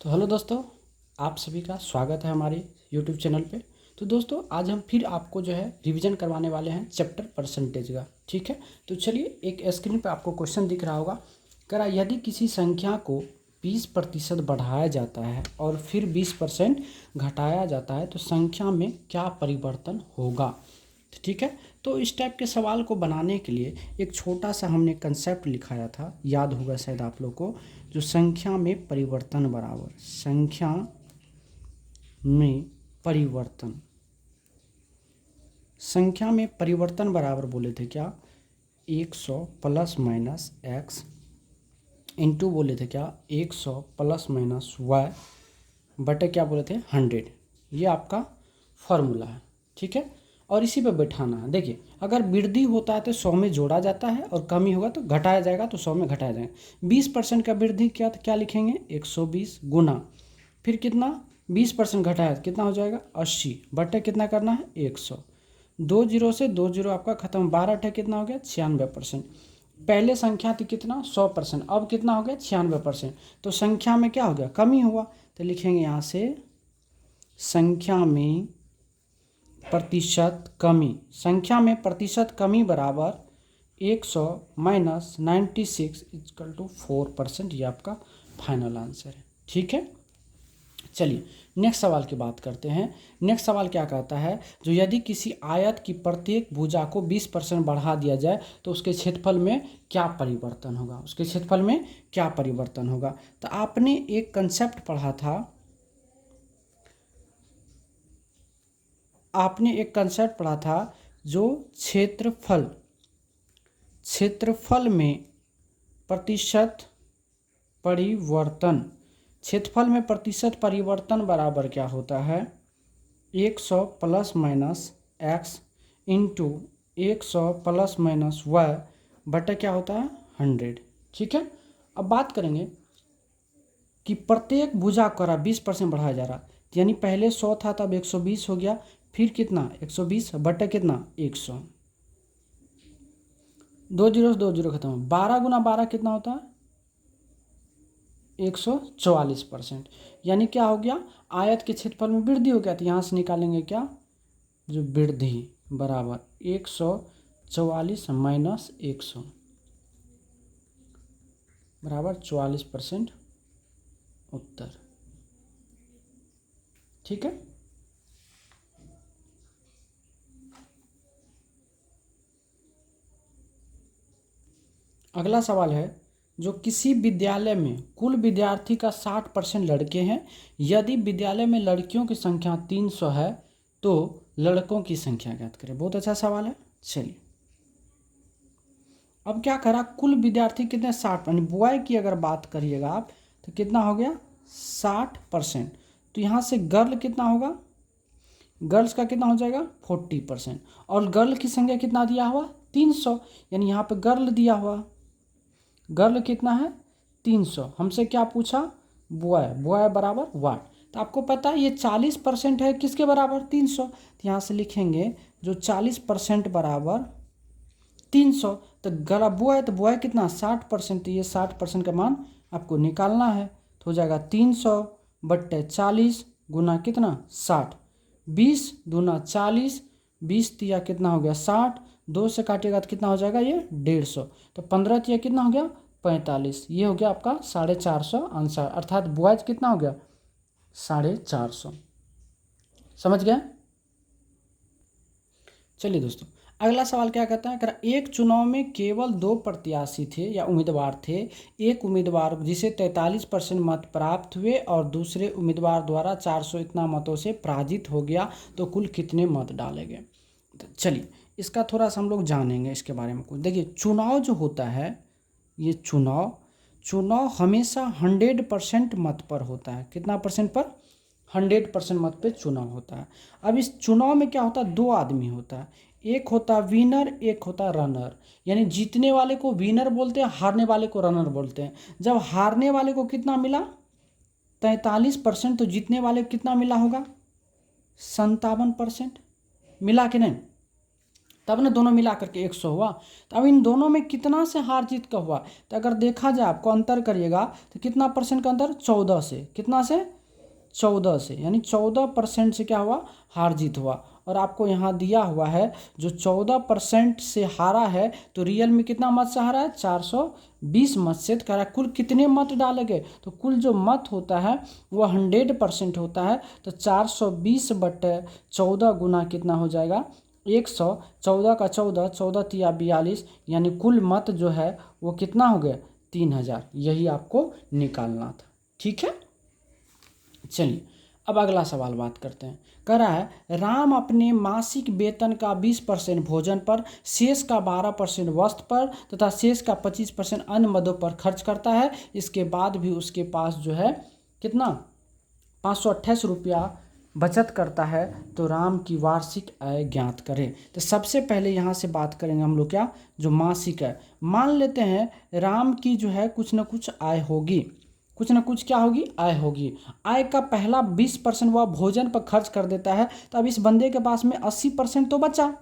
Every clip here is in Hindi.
तो हेलो दोस्तों, आप सभी का स्वागत है हमारे यूट्यूब चैनल पे। तो दोस्तों आज हम फिर आपको जो है रिवीजन करवाने वाले हैं चैप्टर परसेंटेज का। ठीक है, तो चलिए एक स्क्रीन पे आपको क्वेश्चन दिख रहा होगा। करा यदि किसी संख्या को 20% बढ़ाया जाता है और फिर 20% घटाया जाता है तो संख्या में क्या परिवर्तन होगा। ठीक है, तो इस टाइप के सवाल को बनाने के लिए एक छोटा सा हमने कंसेप्ट लिखाया था, याद होगा शायद आप लोग को, जो संख्या में परिवर्तन बराबर संख्या में परिवर्तन संख्या में परिवर्तन बराबर बोले थे क्या 100 प्लस माइनस एक्स इंटू बोले थे क्या 100 प्लस माइनस वाई बटे क्या बोले थे 100। ये आपका फॉर्मूला है। ठीक है, और इसी पे बैठाना है। देखिए अगर वृद्धि होता है तो 100 में जोड़ा जाता है और कमी होगा तो घटाया जाएगा, तो 100 में घटाया जाएगा। 20% का वृद्धि क्या लिखेंगे 120 गुना फिर कितना 20% घटाया तो कितना हो जाएगा 80 बटे कितना करना है 100। 2 जीरो से 2 जीरो आपका खत्म, 12 अठे कितना हो गया 96%। पहले संख्या थी कितना 100%, अब कितना हो गया 96%। तो संख्या में क्या हो गया कमी हुआ, तो लिखेंगे यहाँ से संख्या में प्रतिशत कमी। संख्या में प्रतिशत कमी बराबर 100 माइनस 96 इक्वल टू 4%। ये आपका फाइनल आंसर है। ठीक है, चलिए नेक्स्ट सवाल की बात करते हैं। नेक्स्ट सवाल क्या कहता है, जो यदि किसी आयत की प्रत्येक भुजा को 20% बढ़ा दिया जाए तो उसके क्षेत्रफल में क्या परिवर्तन होगा। उसके क्षेत्रफल में क्या परिवर्तन होगा। तो आपने एक कंसेप्ट पढ़ा था, जो क्षेत्रफल में प्रतिशत परिवर्तन बराबर क्या होता है 100 plus minus x into 100 plus minus y बटे क्या होता है 100। ठीक है, अब बात करेंगे कि प्रत्येक भुजा का 20% बढ़ाया जा रहा, यानी पहले 100 था तब 120 हो गया, फिर कितना 120 बटे कितना 100। 2 जीरो से 2 जीरो खत्म, 12 गुना 12 कितना होता है 144%। यानी क्या हो गया आयत के क्षेत्रफल में वृद्धि हो गया। तो यहाँ से निकालेंगे क्या जो वृद्धि बराबर 144 माइनस 100 बराबर 44% उत्तर। ठीक है, अगला सवाल है, जो किसी विद्यालय में कुल विद्यार्थी का 60% लड़के हैं, यदि विद्यालय में लड़कियों की संख्या 300 है तो लड़कों की संख्या ज्ञात करें। बहुत अच्छा सवाल है। चलिए अब क्या करा, कुल विद्यार्थी कितने 60, यानी बॉय की अगर बात करिएगा आप तो कितना हो गया 60%। तो यहाँ से गर्ल कितना होगा, गर्ल्स का कितना हो जाएगा 40%, और गर्ल की संख्या कितना दिया हुआ 300, यानी यहाँ पे गर्ल दिया हुआ, गर्ल कितना है 300। हमसे क्या पूछा बॉय, बॉय बराबर वाट। तो आपको पता है ये 40% है किसके बराबर 300। तो यहाँ से लिखेंगे जो 40% बराबर 300। तो गला बॉय, तो बॉय कितना 60%, तो ये 60% का मान आपको निकालना है। तो हो जाएगा 300 बट्टे 40 गुना कितना 60, 20 दूना 40, 20 तिया कितना हो गया 60, 2 से काटिएगा तो कितना हो जाएगा ये 150, तो 15 तिया कितना हो गया 45। ये हो गया आपका 450 आंसर, अर्थात बॉयज कितना हो गया 450। समझ गया। चलिए दोस्तों अगला सवाल क्या कहता है, अगर एक चुनाव में केवल 2 प्रत्याशी थे या उम्मीदवार थे, एक उम्मीदवार जिसे 43% मत प्राप्त हुए और दूसरे उम्मीदवार द्वारा 400 इतना मतों से पराजित हो गया, तो कुल कितने मत डाले गए। तो चलिए इसका थोड़ा सा हम लोग जानेंगे इसके बारे में कुछ। देखिए चुनाव जो होता है, ये चुनाव हमेशा 100% मत पर होता है। कितना परसेंट पर 100% मत पे चुनाव होता है। अब इस चुनाव में क्या होता है, 2 आदमी होता है, एक होता विनर एक होता रनर। यानी जीतने वाले को विनर बोलते हैं, हारने वाले को रनर बोलते हैं। जब हारने वाले को कितना मिला 43%, तो जीतने वाले को कितना मिला होगा 57% मिला कि नहीं। तब ना दोनों मिला करके 100 हुआ। तो अब इन दोनों में कितना से हार जीत का हुआ, तो अगर देखा जाए आपको अंतर करिएगा तो कितना परसेंट का अंतर, 14 से, कितना से, 14 से, यानी 14% से क्या हुआ, हार जीत हुआ। और आपको यहाँ दिया हुआ है जो 14% से हारा है तो रियल में कितना मत से हारा है, 420 मत से। कह रहा है कुल कितने मत डाले गए, तो कुल जो मत होता है वो 100% होता है। तो 420/14 गुना कितना हो जाएगा, 100। 14 का 14, 14 तिया 42, यानी कुल मत जो है वो कितना हो गया, 3000। यही आपको निकालना था। ठीक है, चलिए अब अगला सवाल बात करते हैं। कह रहा है राम अपने मासिक वेतन का 20% भोजन पर, शेष का 12% वस्त्र पर तथा शेष का 25% अन्य मदों पर खर्च करता है। इसके बाद भी उसके पास जो है कितना, 528 रुपया बचत करता है। तो राम की वार्षिक आय ज्ञात करें। तो सबसे पहले यहाँ से बात करेंगे हम लोग क्या, जो मासिक है। मान लेते हैं राम की जो है कुछ ना कुछ आय होगी, कुछ ना कुछ क्या होगी, आय होगी। आय का पहला 20% वह भोजन पर खर्च कर देता है। तो अब इस बंदे के पास में 80% तो बचा।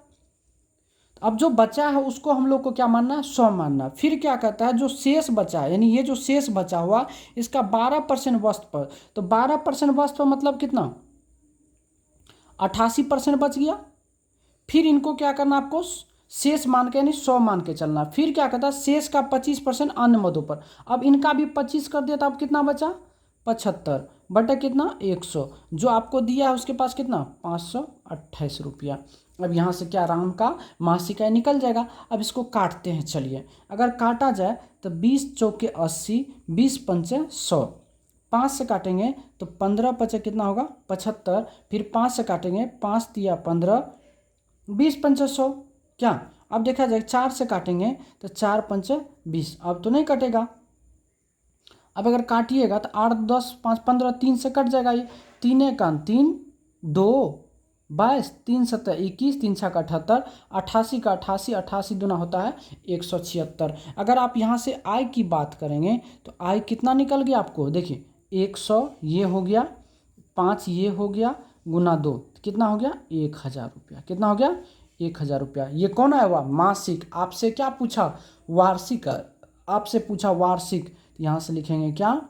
अब जो बचा है उसको हम लोग को क्या मानना है, 100 मानना। फिर क्या कहता है, जो शेष बचा है, यानी ये जो शेष बचा हुआ इसका 12% वस्त्र पर। तो 12% वस्त्र पर मतलब कितना, 88% बच गया। फिर इनको क्या करना आपको, शेष मान के यानी 100 मान के चलना। फिर क्या कहता है, शेष का 25% अन्य मदों पर। अब इनका भी 25 कर दिया तो अब कितना बचा, 75 बटा कितना, 100। जो आपको दिया है उसके पास कितना, 528 रुपया। अब यहाँ से क्या, राम का मासिक आय निकल जाएगा। अब इसको काटते हैं, चलिए अगर काटा जाए तो 20 चौके 80, 20 पंचे 100, 5 से काटेंगे तो 15 पचे कितना होगा, 75। फिर 5 से काटेंगे, 5 तिया 15, 20 पंचे 100। क्या, अब देखा जाए 4 से काटेंगे तो 4 पंचे 20, अब तो नहीं कटेगा। अब अगर काटिएगा तो 8 10 5 15, 3 से कट जाएगा। ये 3 1 3, 2 22, 3 7 21, 3 6 78, 88 का 88, 88 दूना होता है 176। अगर आप यहाँ से आय की बात करेंगे तो आय कितना निकल गया आपको, देखिए 100 ये हो गया, 5 ये हो गया, गुना 2 कितना हो गया, 1000 रुपया। कितना हो गया, 1000 रुपया। ये कौन आया हुआ, मासिक। आपसे क्या पूछा, वार्षिक, आपसे पूछा वार्षिक। तो यहाँ से लिखेंगे क्या,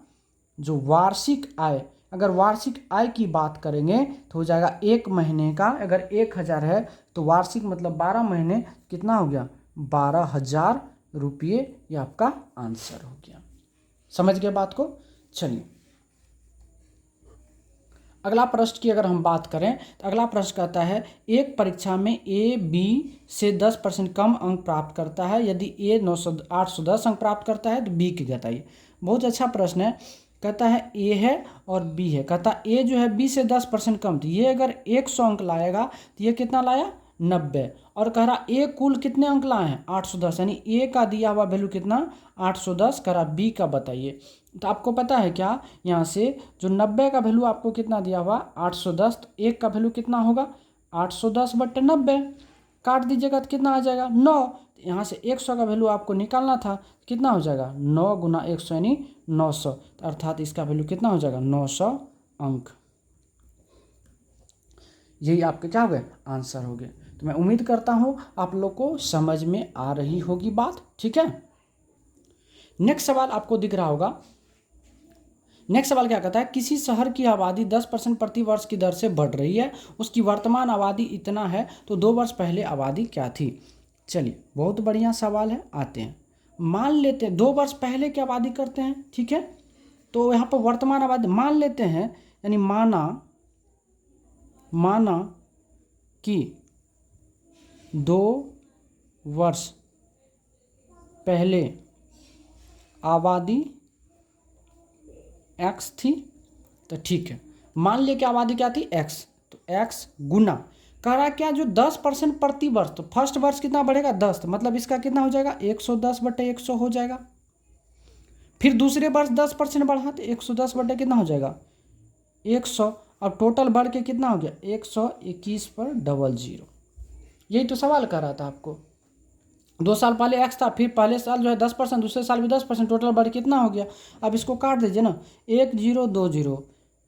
जो वार्षिक आय। अगर वार्षिक आय की बात करेंगे तो हो जाएगा 1 महीने का, अगर 1000 है तो वार्षिक मतलब 12 महीने, कितना हो गया, 12,000 रुपये। ये आपका आंसर हो गया। समझ गए बात को। चलिए अगला प्रश्न की अगर हम बात करें तो अगला प्रश्न कहता है एक परीक्षा में ए बी से 10% कम अंक प्राप्त करता है। यदि ए 810 अंक प्राप्त करता है तो बी की बताइए। बहुत अच्छा प्रश्न है। कहता है ए है और बी है। कहता ए जो है बी से 10% कम, तो ये अगर 100 अंक लाएगा तो ये कितना लाया, 90। और कह रहा ए कुल कितने अंक लाए हैं, 810, यानी ए का दिया हुआ वैल्यू कितना, 810। कह रहा बी का बताइए। तो आपको पता है क्या, यहाँ से जो 90 का वैल्यू आपको कितना दिया हुआ, 810, तो एक का वैल्यू कितना होगा, 810/90। काट दीजिएगा तो कितना आ जाएगा, 9। तो यहाँ से 100 का वैल्यू आपको निकालना था, कितना हो जाएगा, 9 गुना 100 यानी 900। तो अर्थात इसका वैल्यू कितना हो जाएगा, 900 अंक। यही आपके क्या हो गए, आंसर हो गए। तो मैं उम्मीद करता हूँ आप लोग को समझ में आ रही होगी बात। ठीक है, नेक्स्ट सवाल आपको दिख रहा होगा। नेक्स्ट सवाल क्या कहता है, किसी शहर की आबादी 10% प्रति वर्ष की दर से बढ़ रही है। उसकी वर्तमान आबादी इतना है, तो 2 वर्ष पहले आबादी क्या थी। चलिए बहुत बढ़िया सवाल है, आते हैं। मान लेते हैं 2 वर्ष पहले की आबादी करते हैं। ठीक है, तो यहाँ पर वर्तमान आबादी मान लेते हैं, यानी माना कि 2 वर्ष पहले आबादी x थी। तो ठीक है, मान लिया कि आबादी क्या थी, x। तो x गुना कह रहा क्या, जो 10% प्रति वर्ष, तो फर्स्ट वर्ष कितना बढ़ेगा, 10, तो मतलब इसका कितना हो जाएगा, 110/100 हो जाएगा। फिर दूसरे वर्ष 10% बढ़ा तो 110 कितना हो जाएगा, 100। अब टोटल बढ़ के कितना हो गया, 121/00। यही तो सवाल कर रहा था आपको। 2 साल पहले x था, फिर पहले साल जो है 10%, दूसरे साल भी 10%, टोटल बढ़ कितना हो गया। अब इसको काट दीजिए ना, 1 0 2 0,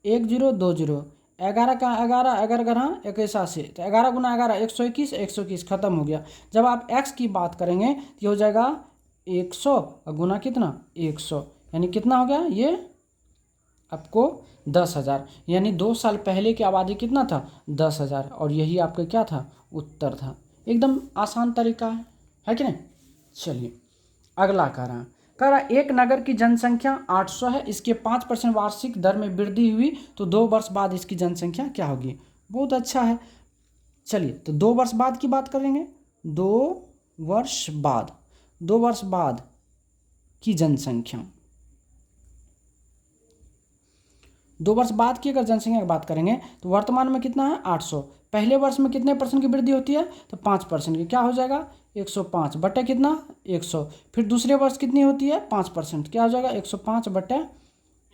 1 0 2 0, 11 का 11, 11 21 से, तो 11 गुना 11 121, 121 खत्म हो गया। जब आप x की बात करेंगे तो ये हो जाएगा 100 गुना कितना 100, यानी कितना हो गया ये आपको 10,000, यानी 2 साल पहले की आबादी कितना था 10,000, और यही आपका क्या था उत्तर था। एकदम आसान तरीका है कि नहीं। चलिए अगला कह रहा एक नगर की जनसंख्या 800 है, इसके 5% वार्षिक दर में वृद्धि हुई तो 2 वर्ष बाद इसकी जनसंख्या क्या होगी। बहुत अच्छा है। चलिए तो 2 वर्ष बाद की बात करेंगे। 2 वर्ष बाद की जनसंख्या, 2 वर्ष बाद की अगर जनसंख्या की बात करेंगे तो वर्तमान में कितना है 800, पहले वर्ष में कितने परसेंट की वृद्धि होती है तो 5% की, क्या हो जाएगा 105 बटे कितना 100। फिर दूसरे वर्ष कितनी होती है 5%, क्या हो जाएगा 105 बटे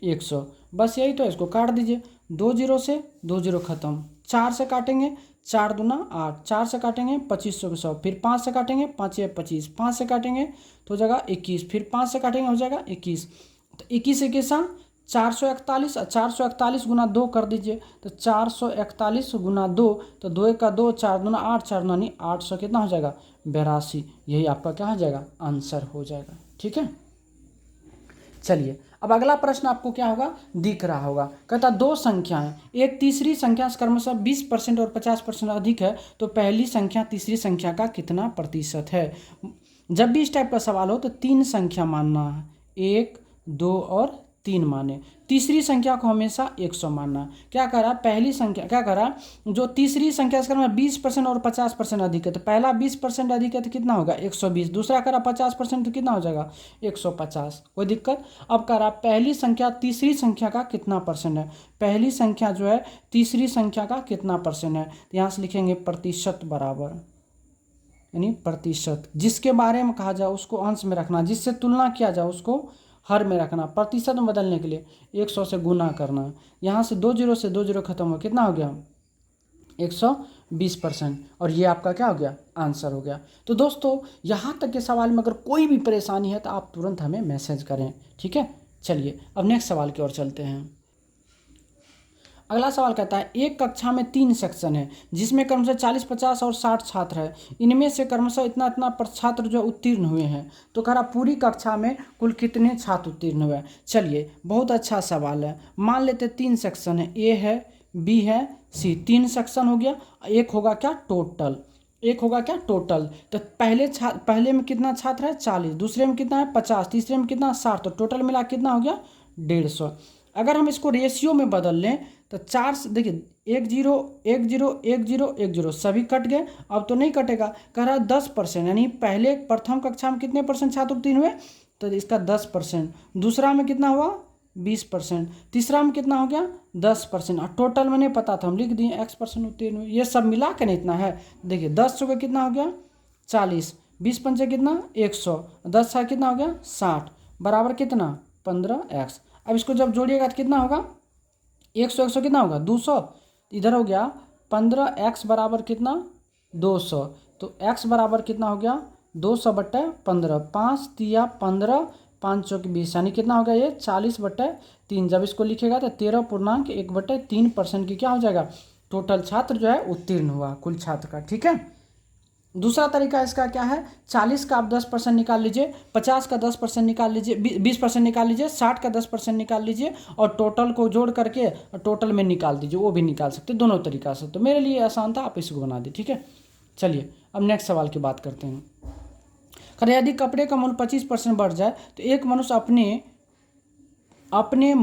100। बस यही तो, इसको काट दीजिए, 2 जीरो से 2 जीरो खत्म, 4 से काटेंगे 4 दूना 8, 4 से काटेंगे 2500 के 100, फिर 5 से काटेंगे 5 या 25, 5 से काटेंगे तो हो जाएगा 21, फिर 5 से काटेंगे हो जाएगा 21, तो 21 21 441, 441 गुना 2 कर दीजिए, तो 441 गुना 2, तो 2 का 2, 4 दूना 8, 4 दूना 800 कितना हो जाएगा 82। यही आपका क्या हो जाएगा आंसर हो जाएगा। ठीक है। चलिए अब अगला प्रश्न आपको क्या होगा दिख रहा होगा, कहता 2 संख्याएं, एक तीसरी संख्या क्रमशः 20% और 50% अधिक है तो पहली संख्या तीसरी संख्या का कितना प्रतिशत है। जब भी इस टाइप का सवाल हो तो 3 संख्या मानना है, 1 2 और 3 माने, तीसरी संख्या को हमेशा 100 मानना। क्या करा पहली संख्या, क्या करा जो तीसरी संख्या से 20% और 50% अधिक है तो पहला 20% अधिक है तो कितना होगा 120, दूसरा करा 50% तो कितना हो जाएगा 150, कोई दिक्कत। अब करा पहली संख्या तीसरी संख्या का कितना परसेंट है, पहली संख्या जो है तीसरी संख्या का कितना परसेंट है, तो यहाँ से लिखेंगे प्रतिशत बराबर, यानी प्रतिशत, जिसके बारे में कहा जाए उसको अंश में रखना, जिससे तुलना किया जाए उसको हर में रखना, प्रतिशत में बदलने के लिए 100 से गुना करना, यहाँ से 2 जीरो से 2 जीरो खत्म हो, कितना हो गया 120%, और ये आपका क्या हो गया आंसर हो गया। तो दोस्तों यहाँ तक के सवाल में अगर कोई भी परेशानी है तो आप तुरंत हमें मैसेज करें, ठीक है। चलिए अब नेक्स्ट सवाल की ओर चलते हैं। अगला सवाल कहता है एक कक्षा में 3 सेक्शन है जिसमें क्रमशः 40 50 और 60 छात्र है, इनमें से क्रमशः इतना इतना पर छात्र जो उत्तीर्ण हुए हैं, तो कह रहा पूरी कक्षा में कुल कितने छात्र उत्तीर्ण हुए। चलिए बहुत अच्छा सवाल है। मान लेते 3 सेक्शन है, ए है बी है सी, 3 सेक्शन हो गया, एक होगा क्या टोटल, एक होगा क्या टोटल, तो पहले में कितना छात्र है 40, दूसरे में कितना है 50, तीसरे में कितना 60, तो टोटल मिला कितना हो गया 150। अगर हम इसको रेशियो में बदल लें तो 4 से देखिए 1 0 1 0 1 0 1 0 सभी कट गए, अब तो नहीं कटेगा, कह रहा है 10%, यानी पहले प्रथम कक्षा में कितने परसेंट छात्र उत्तीर्ण हुए तो इसका 10%, दूसरा में कितना हुआ 20%, तीसरा में कितना हो गया 10%, और टोटल में नहीं पता था हम लिख दिए X% उत्तीर्ण हुए। ये सब मिला के नहीं इतना है, देखिए 10 का कितना हो गया 40, 20 पंचे कितना 100, 10 का कितना हो गया 60 बराबर कितना 15x। अब इसको जब जोड़िएगा तो कितना होगा 100 100 कितना होगा 200, इधर हो गया 15x बराबर कितना 200, तो x बराबर कितना हो गया 200 बटे 15, 5 तिया 15, 5 चौक 20, यानी कितना हो गया ये 40 बटे 3। जब इसको लिखेगा तो 13.1 बटे 3% की क्या हो जाएगा टोटल छात्र जो है उत्तीर्ण हुआ कुल छात्र का। ठीक है। दूसरा तरीका इसका क्या है, 40 का आप 10% निकाल लीजिए, 50 का 10% निकाल लीजिए, 20% निकाल लीजिए, 60 का 10% निकाल लीजिए और टोटल को जोड़ करके टोटल में निकाल दीजिए, वो भी निकाल सकते दोनों तरीका से। तो मेरे लिए आसान था, आप इसको बना दीजिए। ठीक है। चलिए अब नेक्स्ट सवाल की बात करते हैं। अरे यदि कपड़े का मूल्य 25% बढ़ जाए तो एक मनुष्य अपने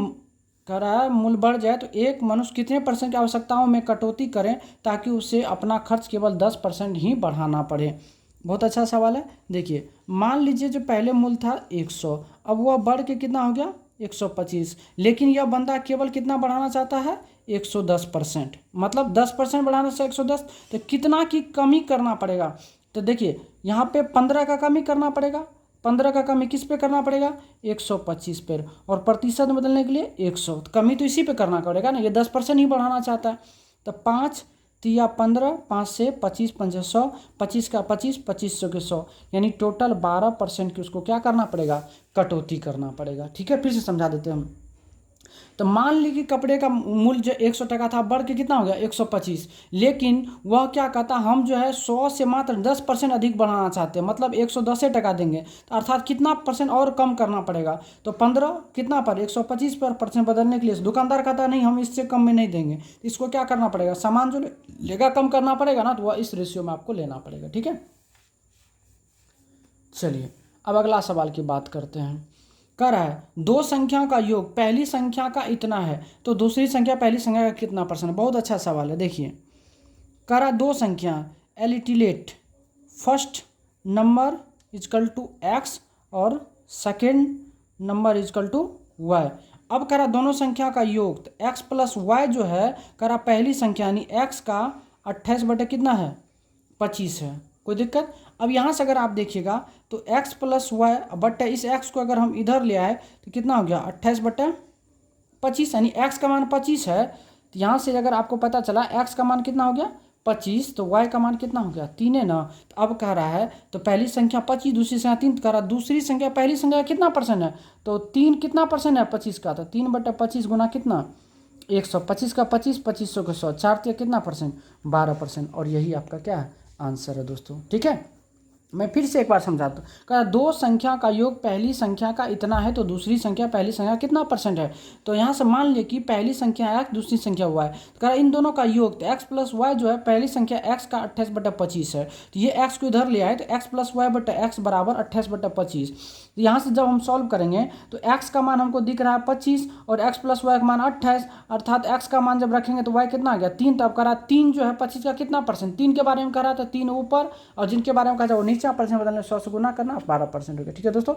कह रहा है मूल्य बढ़ जाए तो एक मनुष्य कितने परसेंट की आवश्यकताओं में कटौती करें ताकि उसे अपना खर्च केवल 10% ही बढ़ाना पड़े। बहुत अच्छा सवाल है। देखिए मान लीजिए जो पहले मूल्य था 100, अब वह बढ़ के कितना हो गया 125, लेकिन यह बंदा केवल कितना बढ़ाना चाहता है 110%, मतलब 10% बढ़ाने से 110, तो कितना की कमी करना पड़ेगा। तो देखिए यहाँ पे 15 का कमी करना पड़ेगा, 15 का कमी किस पे करना पड़ेगा 125 पर, और प्रतिशत में बदलने के लिए 100, तो कमी तो इसी पे करना पड़ेगा ना, ये 10% ही बढ़ाना चाहता है। तो 5 तिया 15, 5 से 25 5 100, 25 का 25, 2500 के 100, यानी टोटल 12% की उसको क्या करना पड़ेगा कटौती करना पड़ेगा। ठीक है, फिर से समझा देते हैं हम। तो मान ली कि कपड़े का मूल्य जो 100 टका था बढ़ के कितना हो गया 125, लेकिन वह क्या कहता हम जो है 100 से मात्र 10% अधिक बढ़ाना चाहते हैं, मतलब 110 टका देंगे, तो अर्थात कितना परसेंट और कम करना पड़ेगा, तो 15 कितना पर 125 पर परसेंट बदलने के लिए दुकानदार कहता नहीं हम इससे कम में नहीं देंगे, तो इसको क्या करना पड़ेगा, सामान जो लेगा कम करना पड़ेगा ना, तो वह इस रेशियो में आपको लेना पड़ेगा। ठीक है, चलिए अब अगला सवाल की बात करते हैं। कह रहा है दो संख्याओं का योग पहली संख्या का इतना है तो दूसरी संख्या पहली संख्या का कितना परसेंट। बहुत अच्छा सवाल है। देखिए कह रहा दो संख्या एलिटिलेट first number is equal to x और second number is equal to y. अब कह रहा दोनों संख्या का योग, तो एक्स प्लस वाई जो है कह रहा पहली संख्या यानी एक्स का 28 बटे कितना है 25 है। कोई दिक्कत। अब यहाँ से अगर आप देखिएगा तो x प्लस वाई बटे इस x को अगर हम इधर ले आए तो कितना हो गया 28 बटे 25, यानी x का मान 25 है। तो यहाँ से अगर आपको पता चला x का मान कितना हो गया 25, तो y का मान कितना हो गया 3 है ना। तो अब कह रहा है तो पहली संख्या 25 दूसरी संख्या 3, कह रहा दूसरी संख्या पहली संख्या कितना परसेंट है, तो 3 कितना परसेंट है 25 का, तो 3 बटे 25 गुना कितना 100, 25 का 25, 2500 का 100, 4 कितना परसेंट 12%। और यही आपका क्या है आंसर है दोस्तों। ठीक है, मैं फिर से एक बार समझाता हूँ। कहा दो संख्या का योग पहली संख्या का इतना है तो दूसरी संख्या पहली संख्या कितना परसेंट है। तो यहाँ से मान लिया कि पहली संख्या x दूसरी संख्या y, तो कहा इन दोनों का योग तो x प्लस वाई जो है पहली संख्या x का 28 बटा 25 है, तो ये x को इधर ले आए तो x प्लस वाई बटा x बराबर 28 बटा 25। तो यहाँ से जब हम सॉल्व करेंगे तो x का मान हमको दिख रहा है 25 और x प्लस वाई का मान 28, अर्थात x का मान जब रखेंगे तो y कितना आ गया 3। तब कह रहा 3 जो है 25 का कितना परसेंट, 3 के बारे में कह रहा था 3 ऊपर, और जिनके बारे में कहा जाए वो नीचे परसेंट बदलने 100 से गुना करना 12% हो गया। ठीक है दोस्तों,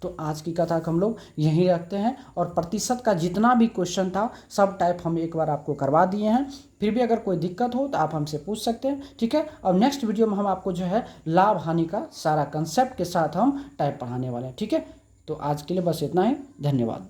तो आज की कथा को हम लोग यहीं रखते हैं और प्रतिशत का जितना भी क्वेश्चन था सब टाइप हम एक बार आपको करवा दिए हैं। फिर भी अगर कोई दिक्कत हो तो आप हमसे पूछ सकते हैं। ठीक है, और नेक्स्ट वीडियो में हम आपको जो है लाभ हानि का सारा कंसेप्ट के साथ हम टाइप पढ़ाने वाले हैं। ठीक है, तो आज के लिए बस इतना ही, धन्यवाद।